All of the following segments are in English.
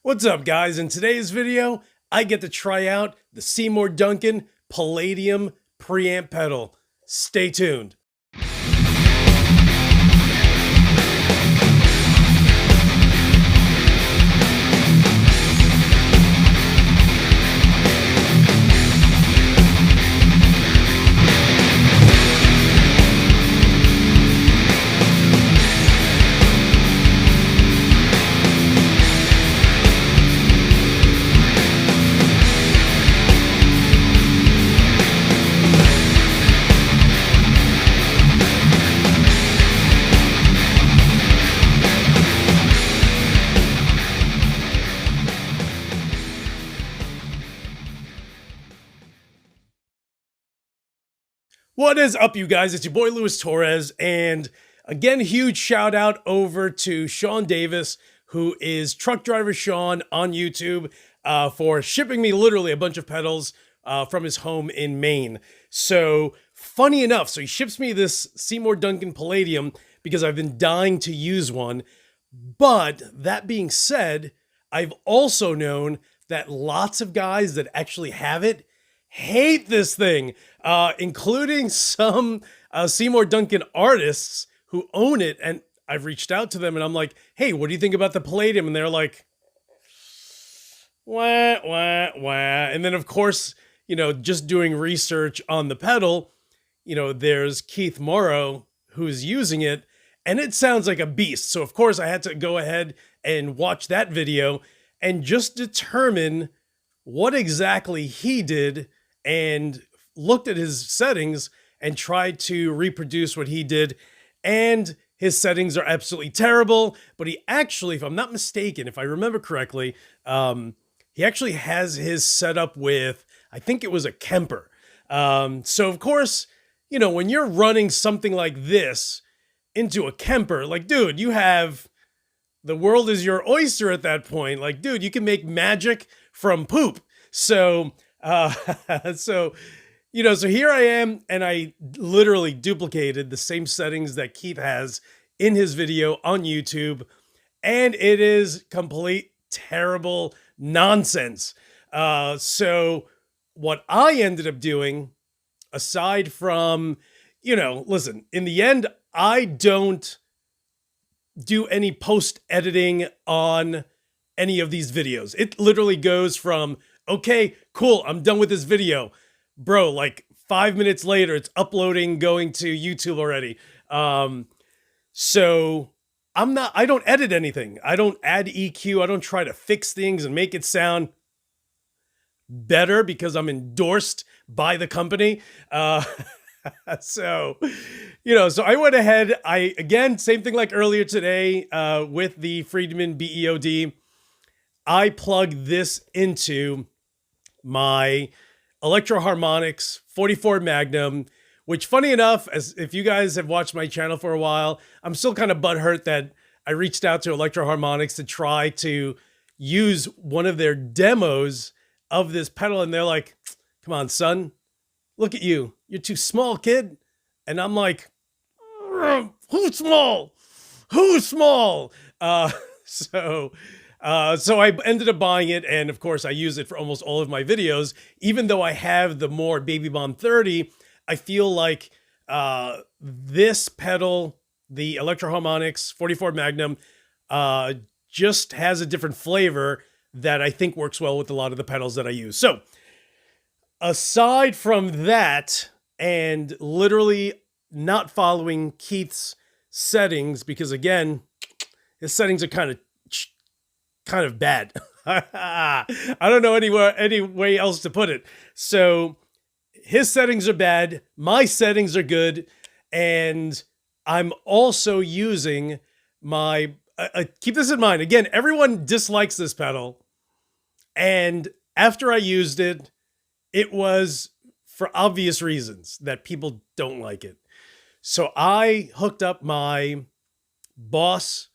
What's up, guys? In today's video, I get to try out the Seymour Duncan Palladium preamp pedal. Stay tuned. What is up, you guys? It's your boy Luis Torres, and again, huge shout out over to Sean Davis, who is Truck Driver Shawn on YouTube, for shipping me literally a bunch of pedals from his home in Maine. So funny enough, so he ships me this Seymour Duncan Palladium because I've been dying to use one. But that being said, I've also known that lots of guys that actually have it hate this thing, including some Seymour Duncan artists who own it. And I've reached out to them and I'm like, hey, what do you think about the Palladium? And they're like, wah, wah, wah. And then, of course, you know, just doing research on the pedal, you know, there's Keith Morrow who's using it, and it sounds like a beast. So, of course, I had to go ahead and watch that video and just determine what exactly he did, and looked at his settings and tried to reproduce what he did. And his settings are absolutely terrible, but he actually, if I'm not mistaken, if I remember correctly, he actually has his set up with, I think it was a Kemper. So of course, you know, when you're running something like this into a Kemper, like, dude, you have, the world is your oyster at that point. Like, dude, you can make magic from poop. So, so here I am, and I literally duplicated the same settings that Keith has in his video on YouTube, and it is complete terrible nonsense. So what I ended up doing, aside from, you know, listen, in the end, I don't do any post editing on any of these videos. It literally goes from, okay, cool, I'm done with this video. Bro, like 5 minutes later, it's uploading, going to YouTube already. So I don't edit anything. I don't add EQ. I don't try to fix things and make it sound better because I'm endorsed by the company. So, you know, so I went ahead. Again, same thing like earlier today with the Friedman BEOD. I plugged this into my Electro Harmonix 44 Magnum, which, funny enough, as if you guys have watched my channel for a while, I'm still kind of butthurt that I reached out to Electro Harmonix to try to use one of their demos of this pedal, and they're like, come on, son, look at you. You're too small, kid. And I'm like, who's small? Who's small? So I ended up buying it, and of course I use it for almost all of my videos. Even though I have the more Baby Bomb 30, I feel like this pedal, the Electro Harmonix 44 Magnum, just has a different flavor that I think works well with a lot of the pedals that I use. So aside from that, and literally not following Keith's settings, because again, his settings are kind of bad. I don't know any way else to put it. So his settings are bad. My settings are good. And I'm also using my, keep this in mind. Again, everyone dislikes this pedal. And after I used it, it was for obvious reasons that people don't like it. So I hooked up my Boss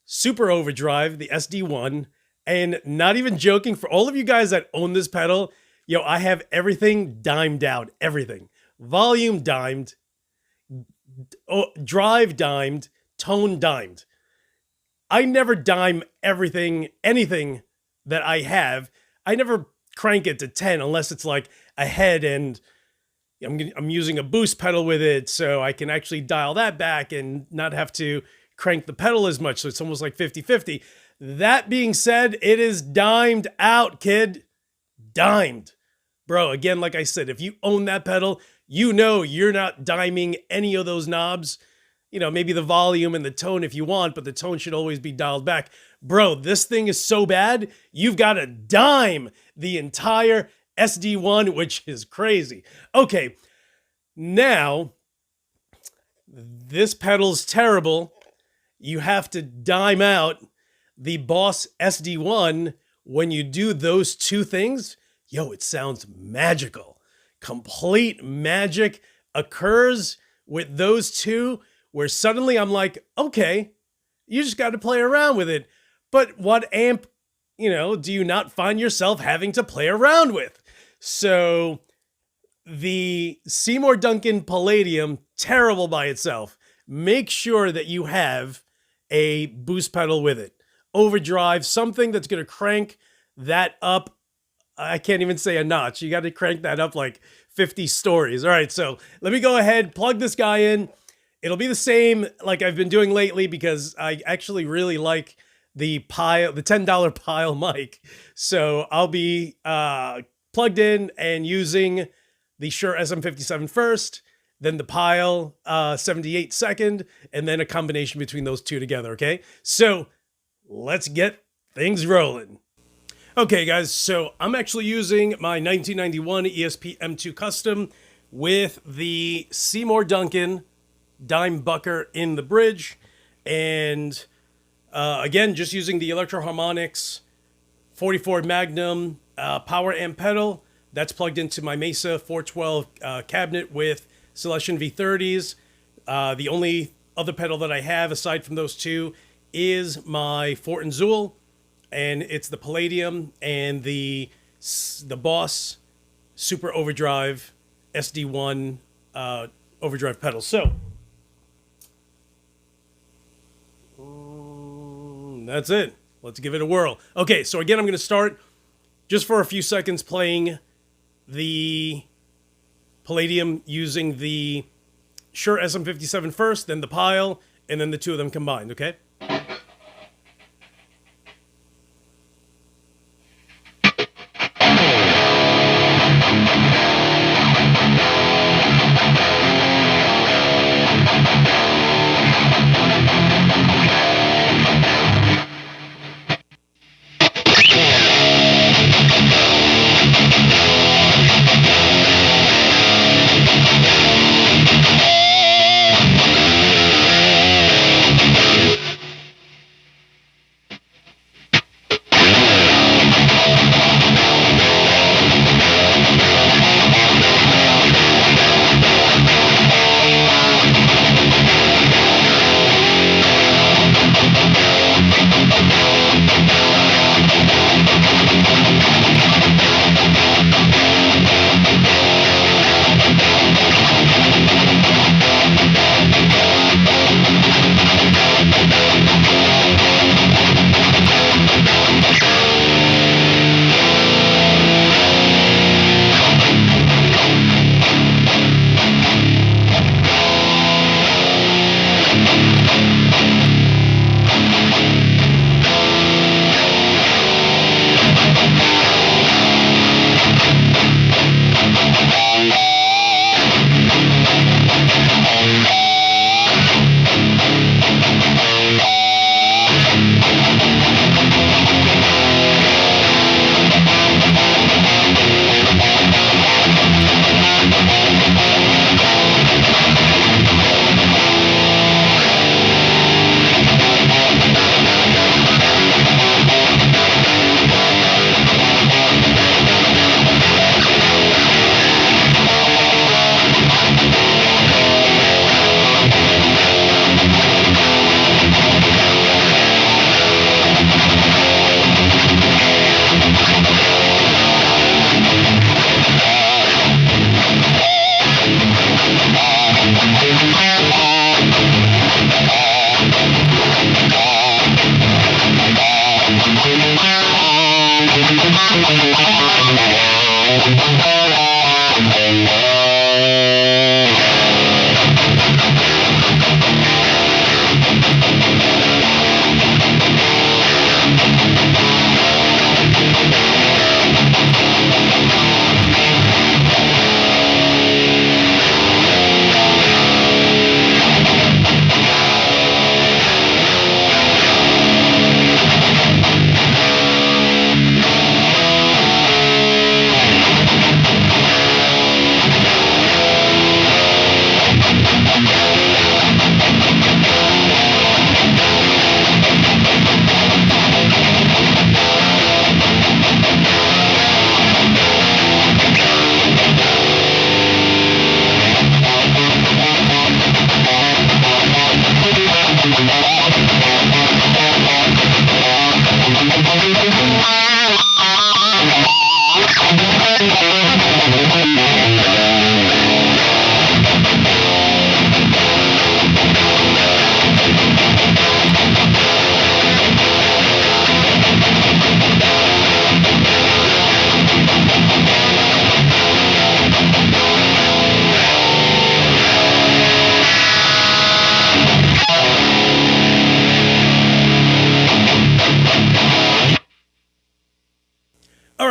Super Overdrive, the SD1, and not even joking, for all of you guys that own this pedal, yo, I have everything dimed out, everything. Volume dimed, drive dimed, tone dimed. I never dime anything that I have. I never crank it to 10 unless it's like ahead and I'm using a boost pedal with it, so I can actually dial that back and not have to crank the pedal as much. So it's almost like 50-50. That being said, it is dimed out, kid. Dimed. Bro, again, like I said, if you own that pedal, you know you're not diming any of those knobs. You know, maybe the volume and the tone if you want, but the tone should always be dialed back. Bro, this thing is so bad, you've got to dime the entire SD1, which is crazy. Okay, now, this pedal's terrible. You have to dime out the Boss SD1. When you do those two things, yo, it sounds magical. Complete magic occurs with those two, where suddenly I'm like, okay, you just got to play around with it. But what amp, do you not find yourself having to play around with? So the Seymour Duncan Palladium, terrible by itself. Make sure that you have a boost pedal with it. Overdrive, something that's going to crank that up. I can't even say a notch. You got to crank that up like 50 stories. All right, so let me go ahead, plug this guy in. It'll be the same like I've been doing lately because I actually really like the Pyle, the $10 Pyle mic. So I'll be plugged in and using the Shure SM57 first, then the Pyle 78 second, and then a combination between those two together, okay? So let's get things rolling. Okay, guys, so I'm actually using my 1991 ESP M2 Custom with the Seymour Duncan Dime Bucker in the bridge, and again, just using the Electro Harmonix 44 Magnum power amp pedal that's plugged into my Mesa 412 cabinet with Celestion V30s. The only other pedal that I have aside from those two is my Fort and Zool, and it's the Palladium and the Boss Super Overdrive SD1 overdrive pedal. So that's it. Let's give it a whirl. Okay, so again, I'm going to start just for a few seconds playing the Palladium using the Shure SM57 first, then the Pyle, and then the two of them combined, okay?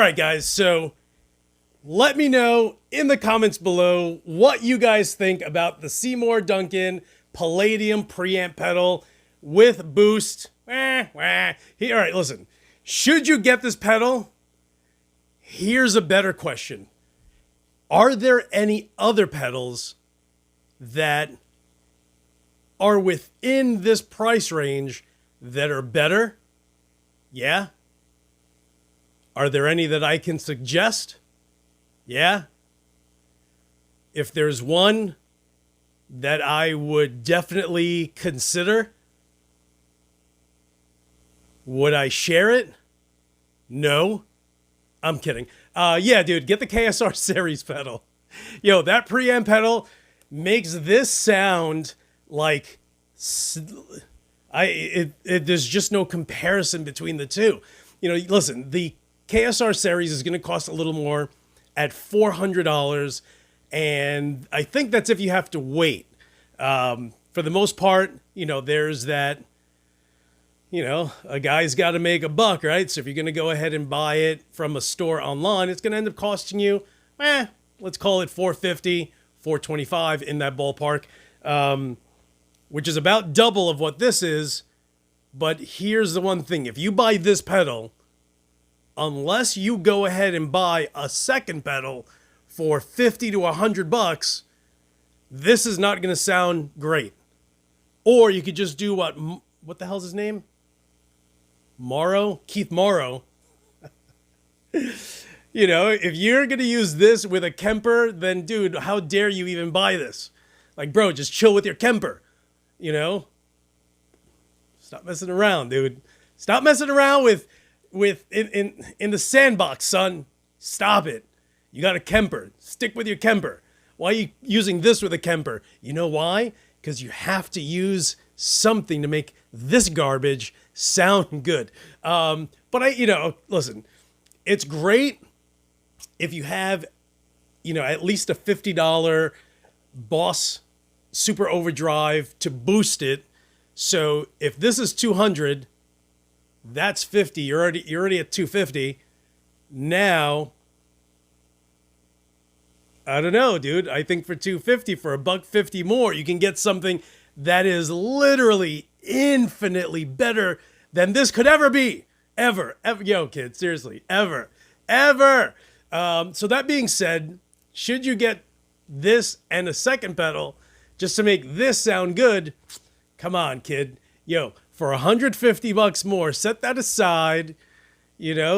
right, guys. So let me know in the comments below what you guys think about the Seymour Duncan Palladium preamp pedal with boost. All right, listen. Should you get this pedal? Here's a better question. Are there any other pedals that are within this price range that are better? Yeah. Are there any that I can suggest? Yeah. If there's one that I would definitely consider, would I share it? No. I'm kidding. Yeah, dude, get the KSR series pedal. Yo, that preamp pedal makes this sound like there's just no comparison between the two. You know, listen, the KSR series is going to cost a little more at $400, and I think that's if you have to wait. For the most part, you know, there's that. You know, a guy's got to make a buck, right? So if you're going to go ahead and buy it from a store online, it's going to end up costing you, let's call it $450, $425 in that ballpark, which is about double of what this is. But here's the one thing. If you buy this pedal, unless you go ahead and buy a second pedal for $50 to $100, this is not going to sound great. Or you could just do what the hell's his name? Keith Morrow. You know, if you're going to use this with a Kemper, then dude, how dare you even buy this? Like, bro, just chill with your Kemper, you know? Stop messing around, dude. Stop messing around with in the sandbox, son. Stop it. You got a Kemper. Stick with your Kemper. Why are you using this with a Kemper? You know why? Because you have to use something to make this garbage sound good. But listen, it's great if you have, at least a $50 Boss Super Overdrive to boost it. So if this is 200, that's 50. You're already at 250. Now, I don't know, dude. I think for 250, for $150 more, you can get something that is literally infinitely better than this could ever be. Ever. Yo, kid, seriously. Ever. So that being said, should you get this and a second pedal just to make this sound good? Come on, kid. Yo, for $150 more, set that aside,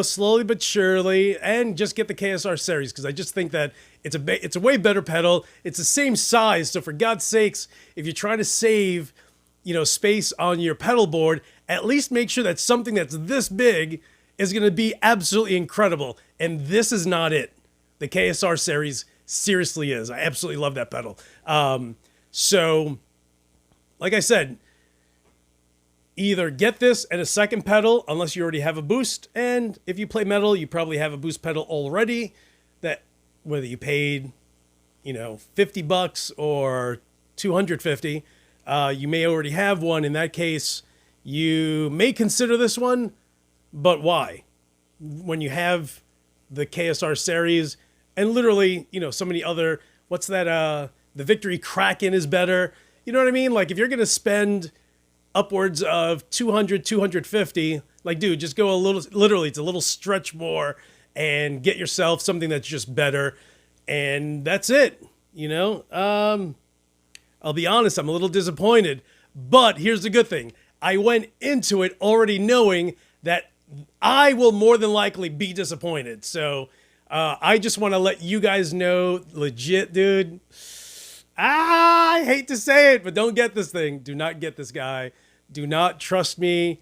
slowly but surely, and just get the KSR series, because I just think that it's a way better pedal. It's the same size, so for God's sakes, if you're trying to save, space on your pedal board, at least make sure that something that's this big is going to be absolutely incredible. And this is not it. The KSR series seriously is. I absolutely love that pedal. So, like I said, either get this and a second pedal, unless you already have a boost. And if you play metal, you probably have a boost pedal already. That whether you paid, $50 or $250, you may already have one. In that case, you may consider this one, but why? When you have the KSR series and literally, so many other, the Victory Kraken is better. You know what I mean? Like if you're going to spend upwards of 200, 250, like, dude, just go it's a little stretch more and get yourself something that's just better. And that's it. I'll be honest, I'm a little disappointed, but here's the good thing. I went into it already knowing that I will more than likely be disappointed. So I just want to let you guys know, legit, dude. I hate to say it, but don't get this thing. Do not get this guy. Do not trust me.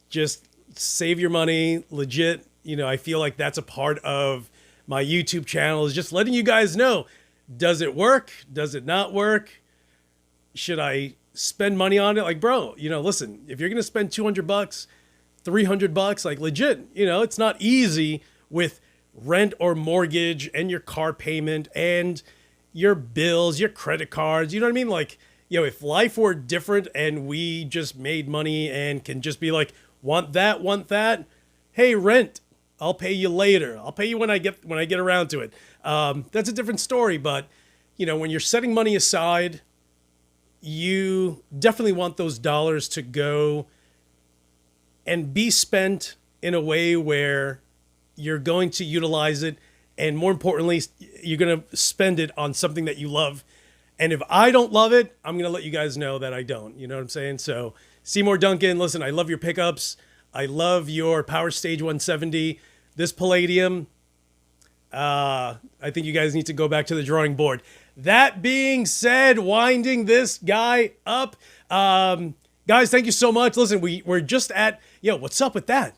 Just save your money. Legit. I feel like that's a part of my YouTube channel, is just letting you guys know. Does it work? Does it not work? Should I spend money on it? Like, bro, listen, if you're going to spend $200, $300, like legit, it's not easy with rent or mortgage and your car payment and your bills, your credit cards. You know what I mean? Like, if life were different and we just made money and can just be like, want that, hey, rent, I'll pay you later. I'll pay you when I get around to it. That's a different story, but you know, when you're setting money aside, you definitely want those dollars to go and be spent in a way where you're going to utilize it, and more importantly, you're going to spend it on something that you love. And if I don't love it, I'm going to let you guys know that I don't. You know what I'm saying? So Seymour Duncan, listen, I love your pickups. I love your Power Stage 170. This Palladium, I think you guys need to go back to the drawing board. That being said, winding this guy up. Guys, thank you so much. Listen, we're just at, yo, what's up with that?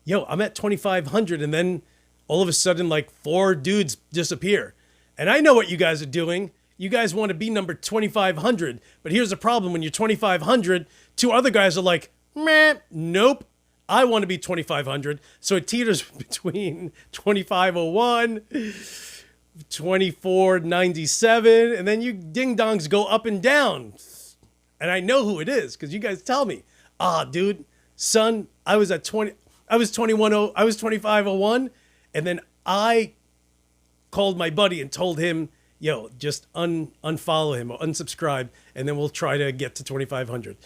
Yo, I'm at 2,500, and then all of a sudden, like 4 dudes disappear. And I know what you guys are doing. You guys want to be number 2,500, but here's the problem. When you're 2,500, 2 other guys are like, meh, nope. I want to be 2,500. So it teeters between 2,501, 2,497, and then you ding-dongs go up and down. And I know who it is because you guys tell me, dude, son, I was 2,501, and then I called my buddy and told him, yo, just unfollow him or unsubscribe, and then we'll try to get to 2,500,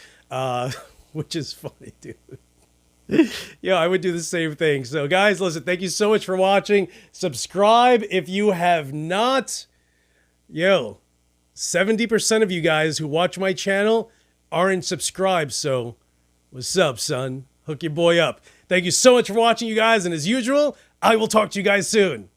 which is funny, dude. Yeah, I would do the same thing. So guys, listen, thank you so much for watching. Subscribe if you have not. Yo, 70% of you guys who watch my channel aren't subscribed. So what's up, son? Hook your boy up. Thank you so much for watching, you guys. And as usual, I will talk to you guys soon.